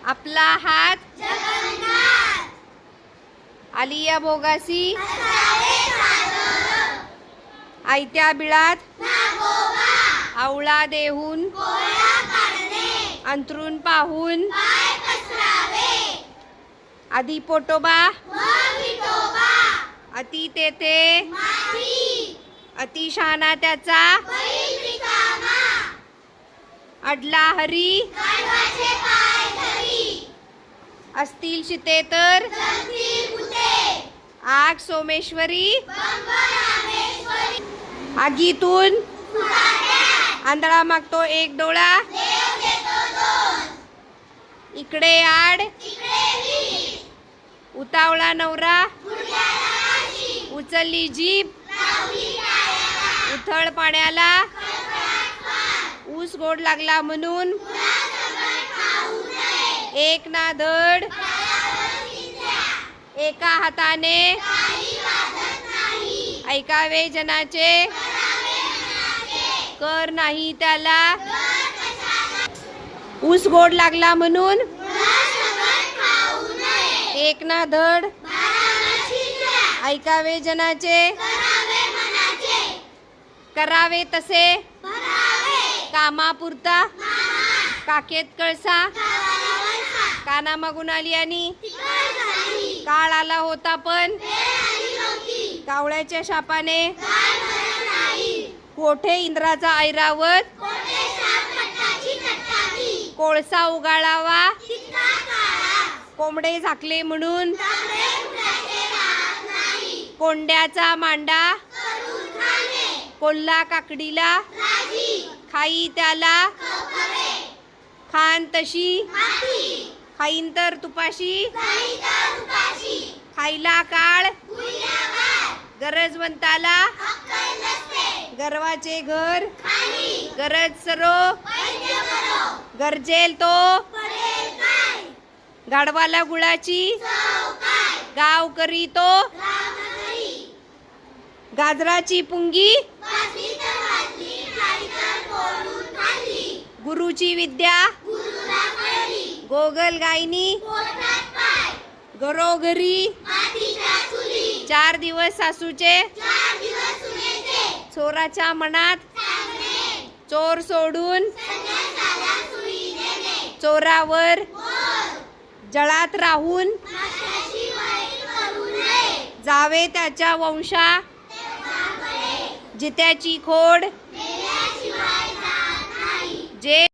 आपला हात आलिया भोगासी आयत्या बिळात आवळा देहून अंतरून पाहून आधी पोटोबा अति तेथे अतिशहाणा त्याचा अडला हरी असतील शिते तर आग सोमेश्वरी आगीतून आंधळा मागतो एक डोळा इकडे आड उतावळा नवरा उचलली जीभ उथळ पाण्याला ऊस गोड लागला म्हणून एक ना धड एका हाताने ऐकावे जनाचे कर नाही त्याला ऊस गोड लागला म्हणून एक ना धड ऐकावे जनाचे करावे तसे कामापुरता काकेत कळसा काना मागून आली आणि काळ आला होता पण कावळ्याच्या शापाने कोठे इंद्राचा ऐरावत कोळसा उगाळावा कोंबडे झाकले म्हणून कोंड्याचा मांडा कोल्हा काकडीला खाई त्याला खान तशी खाईन तर तुपाशी खायला काळ गरजवंताला गर्वाचे घर गरज सरो गरजेल तो गाढवाला गुळाची गाव करी तो गाजराची पुंगी गुरुची विद्या गोगल गायनी घरोघरी 4 दिवस सासूचे चोराच्या मनात चोर सोडून चोरावर जळात राहून जावे त्याच्या वंशा जित्याची खोड जे